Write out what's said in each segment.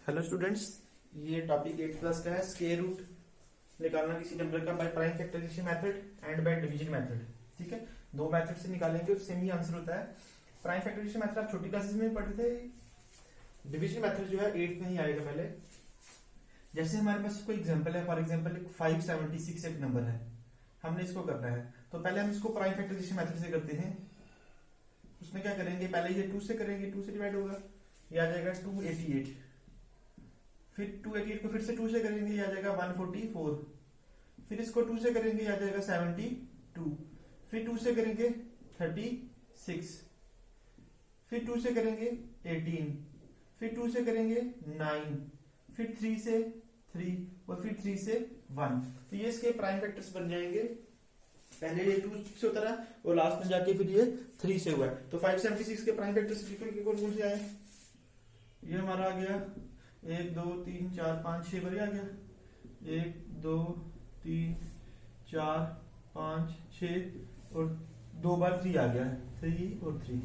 Hello students, ये topic 8 plus का है। स्क्वायर रूट निकालना किसी नंबर का by prime factorization method and by division method. ठीक है, दो मेथड से निकालेंगे और सेम ही आंसर होता है। प्राइम फैक्टराइजेशन मेथड आप छोटी क्लासेस में पढ़े थे, डिवीजन मेथड जो है 8th में ही आएगा पहले। जैसे हमारे पास कोई एग्जांपल है, फॉर एग्जांपल 576 एक नंबर है, हमने इसको करना है, तो पहले हम इसको प्राइम फैक्टराइजेशन मेथड से करते हैं। उसमें क्या करेंगे, पहले ये 2 से करेंगे, 2 से डिवाइड होगा, ये आ जाएगा 288। फिर 288 को फिर से 2 से करेंगे, ये आ जाएगा 144। फिर इसको 2 से करेंगे, ये आ जाएगा 72। फिर 2 से करेंगे 36। फिर 2 से करेंगे 18। फिर 2 से करेंगे 9। फिर 3 से 3 और फिर 3 से 1। तो ये इसके प्राइम फैक्टर्स बन जाएंगे। पहले ये 2 से होता रहा और लास्ट में जाके फिर ये 3 से हुआ है। तो 576 के प्राइम फैक्टर्स कौन कौन से आए, ये हमारा आ गया 1 2 3 4 5 6 बार आ गया, 1 2 3 4 5 6 और 2 बार 3 आ गया, 3 और 3।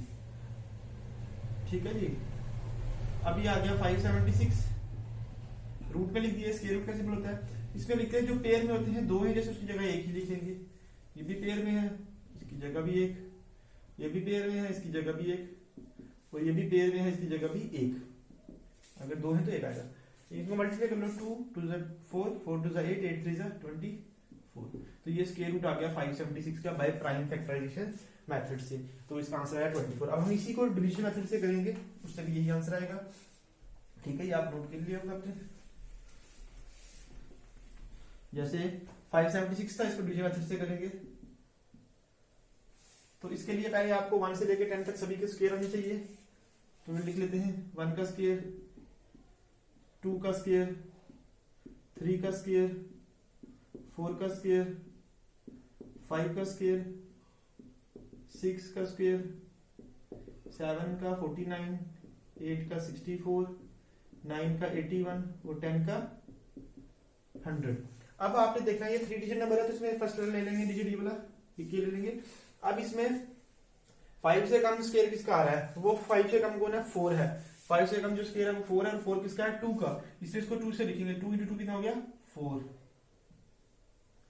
ठीक है जी। अभी आ गया 576, रूट में लिख दिया। स्क्वायर रूट का सिंबल होता है, इसमें लिखते हैं जो पेयर में होते हैं, 2 है जैसे उसकी जगह 1 ही लिखेंगे। ये भी पेयर में है, इसकी जगह भी 1। ये भी पेयर में है, इसकी जगह भी 1। और ये भी पेयर में है, इसकी जगह भी 1। अगर 2 है तो 1 आएगा। इनको मल्टीप्लाई कर लो, 2 2 4 4 2 8 8 3 24। तो ये स्क्वायर रूट आ गया 576 का बाय प्राइम फैक्टराइजेशन मेथड से। तो इसका आंसर आया 24। अब हम इसी को डिवीजन मेथड से करेंगे, उससे भी यही आंसर आएगा। ठीक है, ये आप नोट कर लिए होगा आपने। जैसे 576 था, इसको डिवीजन मेथड से करेंगे तो इसके लिए पहले आपको 1 से लेकर 10 तक सभी के स्क्वायर आने चाहिए। तो हम लिख लेते हैं 1 का स्क्वायर, 2 का स्क्वायर, 3 का स्क्वायर, 4 का स्क्वायर, 5 का स्क्वायर, 6 का स्क्वायर, 7 का 49, 8 का 64, 9 का 81 और 10 का 100। अब आपने देखना है ये 3 डिजिट नंबर है, तो इसमें फर्स्ट ले लेंगे डिजिट ये वाला, ये ले लेंगे। अब इसमें 5 से कम स्क्वायर किसका आ रहा है, वो 5 से कम कौन है, 4 है। 5 से कम जो स्क्वायर है वो 4 है, और 4 किसका है, 2 का। इसलिए इसको 2 से लिखेंगे, 2 × 2 कितना हो गया, 4।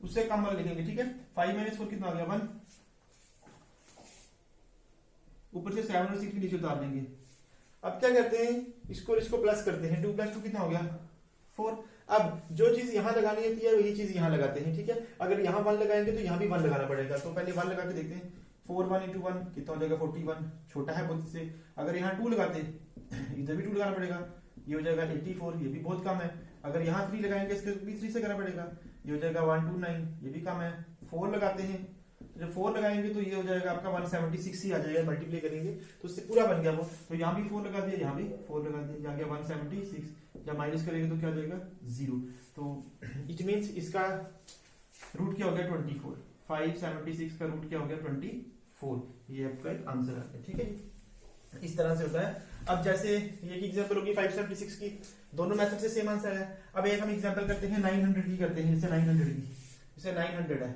उससे कम वाला लिखेंगे। ठीक है, 5 - 4 कितना हो गया, 1। ऊपर से 7 और 6 भी नीचे उतार देंगे। अब क्या करते हैं, इसको प्लस करते हैं, 2 + 2 कितना हो गया, 4। अब जो चीज यहां लगानी होती है वही चीज यहां लगाते हैं। ठीक है, अगर यहां 1 लगाएंगे तो यहां भी 1 लगाना पड़ेगा। तो पहले 1 लगा के देखते हैं, 4 1 × 1 कितना हो जाएगा, 41। छोटा है बहुत से। अगर यहाँ 2 लगाते इधर भी 2 लगाना पड़ेगा, ये हो जाएगा 84, ये भी बहुत कम है। अगर यहाँ 3 लगाएंगे, इसके भी 3 से करना पड़ेगा, ये हो जाएगा 129, ये भी कम है। 4 लगाते हैं, तो जब 4 लगाएंगे तो ये हो जाएगा आपका 176 ही आ जाएगा, मल्टीप्लाई करेंगे तो इससे पूरा बन गया वो। तो यहाँ भी 4 लगा दिया, यहाँ भी 4 लगा दिया, आ गया 176। जब माइनस करेंगे तो क्या हो जाएगा, 0। तो इट मीन्स इसका रूट क्या हो गया, 24। 576 का रूट क्या हो गया, 24। ये आपका एक आंसर आ गया। ठीक है, इस तरह से होता है। अब जैसे ये की एग्जांपल होगी 576 की, दोनों मेथड से सेम आंसर है। अब एक हम एग्जांपल करते हैं 900 की, करते हैं जैसे 900 की, जैसे 900 है,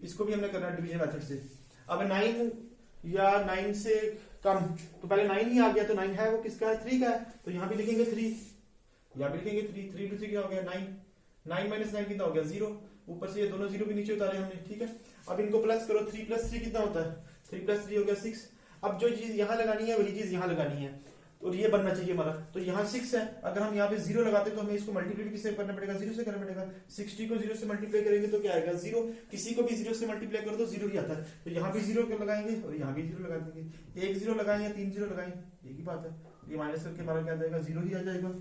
इसको भी हमने करना डिवीजन मेथड से। अब 9 या 9 से कम, तो पहले 9 ही आ गया, तो 9 है वो किसका है, 3 का है। तो यहाँ भी लिखेंगे 3, यहाँ भी लिखेंगे 3। 3 × 3 क्या हो गया, 9। 9 - 9 कितना हो गया, 0। ऊपर से ये दोनों 0 भी नीचे उतारे हमने। ठीक है, अब इनको प्लस करो, 3 + 3 कितना होता है, 3 + 3 हो गया 6। अब जो चीज यहाँ लगानी है वही चीज यहाँ लगानी है, तो ये बनना चाहिए हमारा। तो यहाँ 6 है, अगर हम यहाँ पे 0 लगाते तो हमें इसको मल्टीप्लाई किससे करना पड़ेगा, 0 से करना पड़ेगा। 60 को 0 से मल्टीप्लाई करेंगे तो क्या आएगा, 0। किसी को भी 0 से मल्टीप्लाई करो तो 0 ही आता है। तो यहाँ भी 0 लगाएंगे और यहाँ भी 0 लगा देंगे। 1 0 लगाएं या 3 0 लगाएं, एक ही बात है। ये माइनस करके हमारा क्या आ जाएगा, 0 ही आ जाएगा।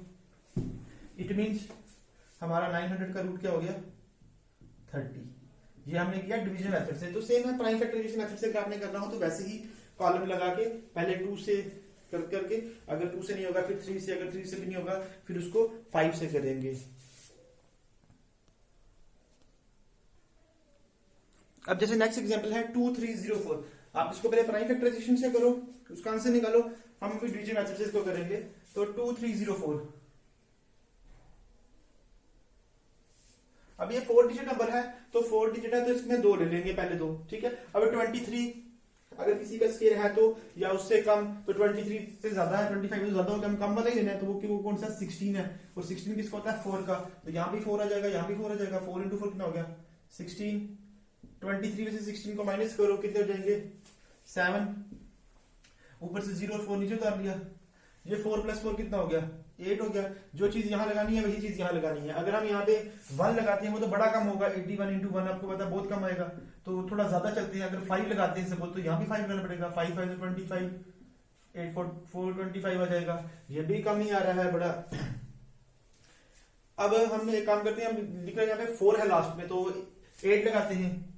इट मीन्स हमारा 900 का रूट क्या हो गया, 30। ये हमने किया डिवीजन मेथड से। तो सेम है प्राइम फैक्टराइजेशन मेथड से, अगर आपने करना हो तो वैसे ही कॉलम लगा के पहले 2 से करके, अगर 2 से नहीं होगा फिर 3 से, अगर 3 से भी नहीं होगा फिर उसको 5 से करेंगे। अब जैसे नेक्स्ट एग्जांपल है 2304। आप इसको पहले प्राइम फैक्टराइजेशन से करो, उसका आंसर निकालो। हम भी डिवीजन मेथड से इसको करेंगे। तो 2304, अब ये 4 डिजिट नंबर है, तो 4 डिजिट है तो इसमें 2 ले लेंगे, पहले 2। ठीक है, अब 23 अगर किसी का स्केयर है तो या उससे कम, तो 23 से ज्यादा है, 25 से ज्यादा हो, हम कम वाला ही लेना है, तो वो कौन सा 16 है, और 16 किसका होता है 4 का, तो यहाँ भी 4 आ जाएगा, यहाँ भी 4 आ जाएगा, 4 इंटू 4 कितना हो गया 16, 23 में से 16 को माइनस करो, कितने हो जाएंगे 7, ऊपर से 0 और 4 नीचे उतार लिया, ये 4 प्लस 4 कितना हो गया 8 हो गया। जो चीज यहाँ लगानी है वही चीज यहाँ लगानी है। अगर हम यहाँ पे 1 लगाते हैं वो तो बड़ा कम होगा, 81 इंटू 1 आपको पता बहुत कम आएगा, तो थोड़ा ज्यादा चलते हैं। अगर 5 लगाते हैं सपोज, तो यहाँ भी 5 लगाना पड़ेगा, 5 5 25, 8 4 25 आ जाएगा, ये भी कम ही आ रहा है बड़ा। अब हम एक काम करते हैं, हम लिख रहे हैं यहाँ पे 4 है लास्ट में, तो 8 लगाते हैं,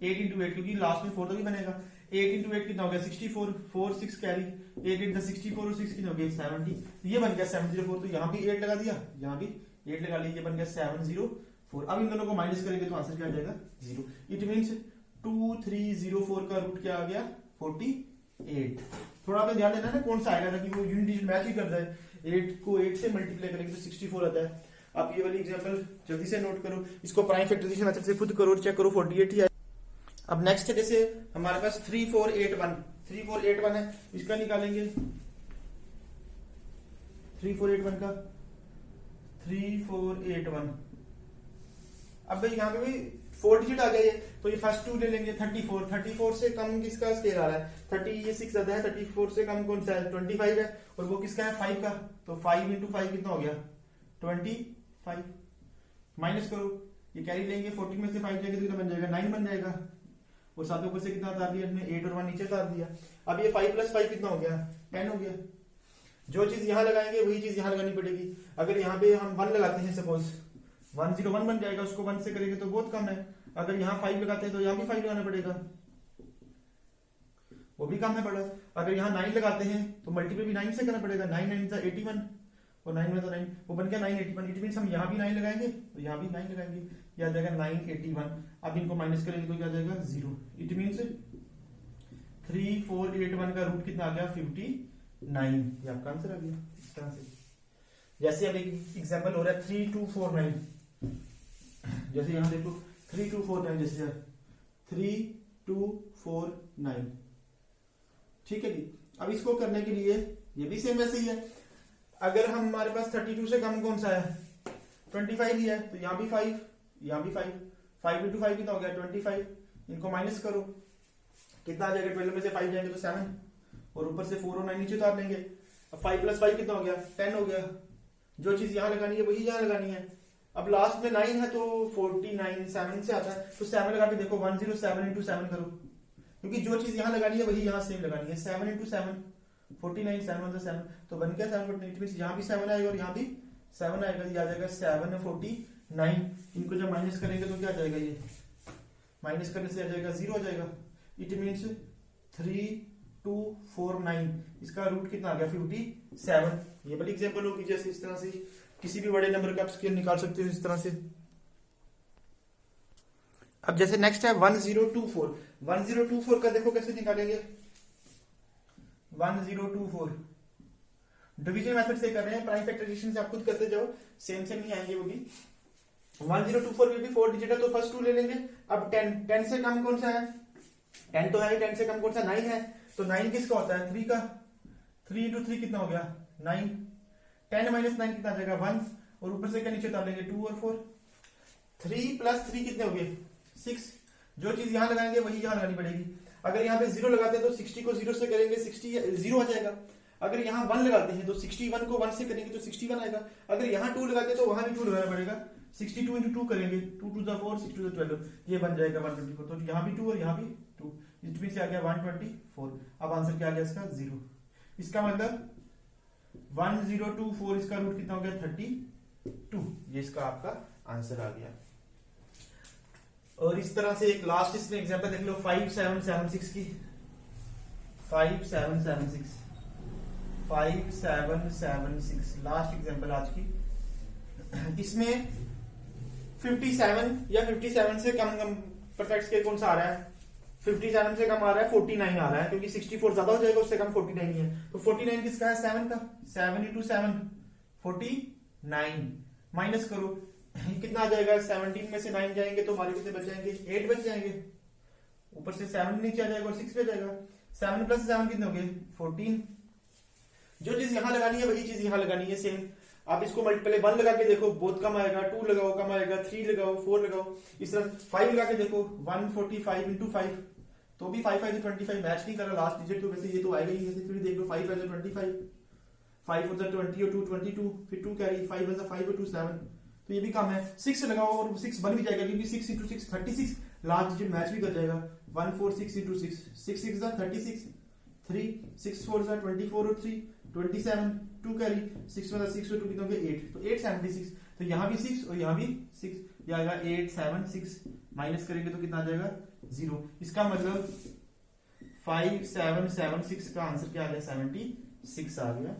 8 इंटू 8, क्योंकि लास्ट में 4 तो भी बनेगा, 8 इंटू 8 कितना हो गया 64, 4 6 कैरी, 8 इंटू 64 और 6 कितना हो गया 70, ये बन गया 704, तो यहाँ भी 8 लगा दिया, यहाँ भी 8 लगा लीजिए, बन गया 704। अब इन दोनों को माइनस करेंगे तो आंसर क्या आ जाएगा 0। इट मीन्स 2304 का रूट क्या आ गया 48। थोड़ा आपने ध्यान देना ना कौन सा आएगा, ताकि वो यूनिट डिजिट मैच ही कर जाए। 8 को 8 से मल्टीप्लाई करेंगे तो 64 आता है। आप ये वाली एग्जांपल जल्दी से नोट करो, इसको प्राइम फैक्टराइजेशन मेथड से खुद करो और चेक करो 48 ही आए। अब नेक्स्ट है, जैसे हमारे पास 3481 है, इसका निकालेंगे 3481 का 3481। अब भाई यहाँ पे भी 4 डिजिट आ गया ये, तो ये फर्स्ट 2 ले लेंगे 34 से कम किसका स्केयर आ रहा है 30, ये 6 ज्यादा है, 34 से कम कौन सा है 25 है, और वो किसका है 5 का, तो 5 इंटू 5 कितना हो गया 25, माइनस करो, ये कैरी लेंगे, 14 में से 5 जाएंगे तो कितना बन जाएगा 9 बन जाएगा, और साथ में ऊपर से कितना उतार दिया हमने 8 और 1 नीचे उतार दिया। अब ये 5 प्लस 5 कितना हो गया 10 हो गया। जो चीज यहाँ लगाएंगे वही चीज यहाँ लगानी पड़ेगी। अगर यहाँ पे हम 1 लगाते हैं सपोज 101 बन जाएगा, उसको 1 से करेंगे तो बहुत कम है। अगर यहाँ 5 लगाते हैं तो यहाँ भी 5 लगाना पड़ेगा, वो भी कम है बड़ा। अगर यहाँ 9 लगाते हैं तो मल्टीपल भी 9 से करना पड़ेगा, 9 9 81 और 9 में तो 9, वो बन गया 981। इट मींस हम यहाँ भी 9 लगाएंगे तो यहाँ भी 9 लगाएंगे, ये आ जाएगा 981। अब इनको माइनस करेंगे तो क्या आ जाएगा 0। इट मींस 3481 का रूट कितना आ गया 59, ये आपका आंसर आ गया। इस तरह से जैसे अब एक एग्जांपल हो रहा है 3249, जैसे यहाँ देखो 3249, जैसे 3249, ठीक है जी। अब इसको करने के लिए ये भी सेम वैसे ही है। अगर हम हमारे पास 32 से कम कौन सा है 25 ही है, तो यहाँ भी 5, यहाँ भी 5 इंटू 5 कितना हो गया 25। इनको माइनस करो, कितना आ जाएगा 12 में से 5 जाएंगे तो 7, और ऊपर से 4 और 9 नीचे उतार लेंगे। अब 5 प्लस 5 कितना हो गया 10 हो गया। जो चीज यहाँ लगानी है वही यहाँ लगानी है। अब लास्ट में 9 है तो 49 7 से आता है, तो 7 लगा के देखो 107 इंटू 7 करो, क्योंकि जो चीज यहाँ लगानी है वही यहाँ सेम लगानी है। 7 इंटू 7 49, 7 7, तो बन गया 749। यहाँ भी 7 आएगा और यहाँ भी 7 आएगा, ये आ जाएगा 749। इनको जब माइनस करेंगे तो क्या आ जाएगा, ये माइनस करने से आ जाएगा 0 आ जाएगा। इट मीन्स 3249, इसका रूट कितना आ गया 57। ये बड़ी एग्जांपल होगी, जैसे इस तरह से किसी भी बड़े नंबर का आप स्केयर निकाल सकते हो इस तरह से। अब जैसे नेक्स्ट है 1024 का देखो कैसे निकालेंगे। 1024 डिवीजन मेथड से कर रहे हैं, प्राइम फैक्टराइजेशन से आप खुद करते जाओ, सेम नहीं आएंगे वो भी। 1024 में भी 4 डिजिट है तो फर्स्ट 2 ले लेंगे। अब 10 से कम कौन सा है 10 तो है, 10 से कम कौन सा 9 है, तो 9 किसका होता है 3 का। 3 इंटू 3 कितना हो गया 9, 10 माइनस 9 कितना आ जाएगा 1, और ऊपर से क्या नीचे उतार लेंगे 2 और 4। 3 प्लस 3 कितने हो गए 6। जो चीज यहाँ लगाएंगे वही यहाँ लगानी पड़ेगी। अगर यहाँ पे 0 लगाते हैं तो 60 को 0 से करेंगे 60 0 आ जाएगा। अगर यहाँ 1 लगाते हैं तो 61 को 1 से करेंगे तो 61 आएगा। अगर यहाँ 2 लगाते हैं तो वहां भी 2 लगाना पड़ेगा। 62 इंटू 2 करेंगे, 2 2 4 6 2 12, ये बन जाएगा 124। तो यहाँ भी 2 और यहाँ भी 2, इसमें से आ गया 124। अब आंसर क्या आ गया इसका 0। इसका मतलब 1024, इसका रूट कितना हो गया 32, ये इसका आपका आंसर आ गया। और इस तरह से एक लास्ट इसमें एग्जांपल देख लो 5776 की। 5776 लास्ट एग्जांपल आज की। इसमें 57 या 57 से कम परफेक्ट स्केयर कौन सा आ रहा है 57 से कम आ रहा है 49 आ रहा है, क्योंकि 64 ज्यादा हो जाएगा, उससे कम 49 ही है। तो 49 किसका है 7 का। 7 इंटू 7 49, माइनस करो कितना आ जाएगा 17 में से 9 जाएंगे तो हमारे कितने बच जाएंगे 8 बच जाएंगे। ऊपर से 7 नीचे आ जाएगा और 6 पे जाएगा। 7 प्लस 7 कितने हो गए 14। जो चीज यहां लगानी है वही चीज यहां लगानी है सेम। आप इसको मल्टीप्लाई 1 लगा के देखो बहुत कम आएगा, 2 लगाओ कम आएगा, 3 लगाओ 4 लगाओ, इस तरह 5 लगा के देखो 145 इंटू 5 तो भी 5 5 25 मैच नहीं कर रहा लास्ट डिजिट तो वैसे ये तो आएगा ही वैसे। फिर देख लो 5 5 25 5 4 20 और 2 22 फिर 2 कैरी 5 1 5 और 2 7 तो ये भी कम है। 6 लगाओ और 6 बन भी जाएगा क्योंकि 6 इंटू 6 36 लास्ट डिजिट मैच भी कर जाएगा। 146 इंटू 6 6 6 36 3 6 4 24 और 3 27 2 कैरी 6 में 6 और 2 कितने हो गए 8 तो 876 तो यहाँ भी 6 और यहाँ भी 6 ये आएगा 876 माइनस करेंगे तो कितना आ जाएगा 0। इसका मतलब 5776 का आंसर क्या आ गया 76 आ गया।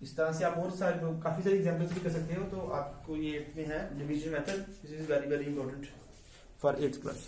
इस तरह से आप और सारे काफी सारी एग्जांपल्स भी कर सकते हो। तो आपको ये है division method, this is very very important for 8th class.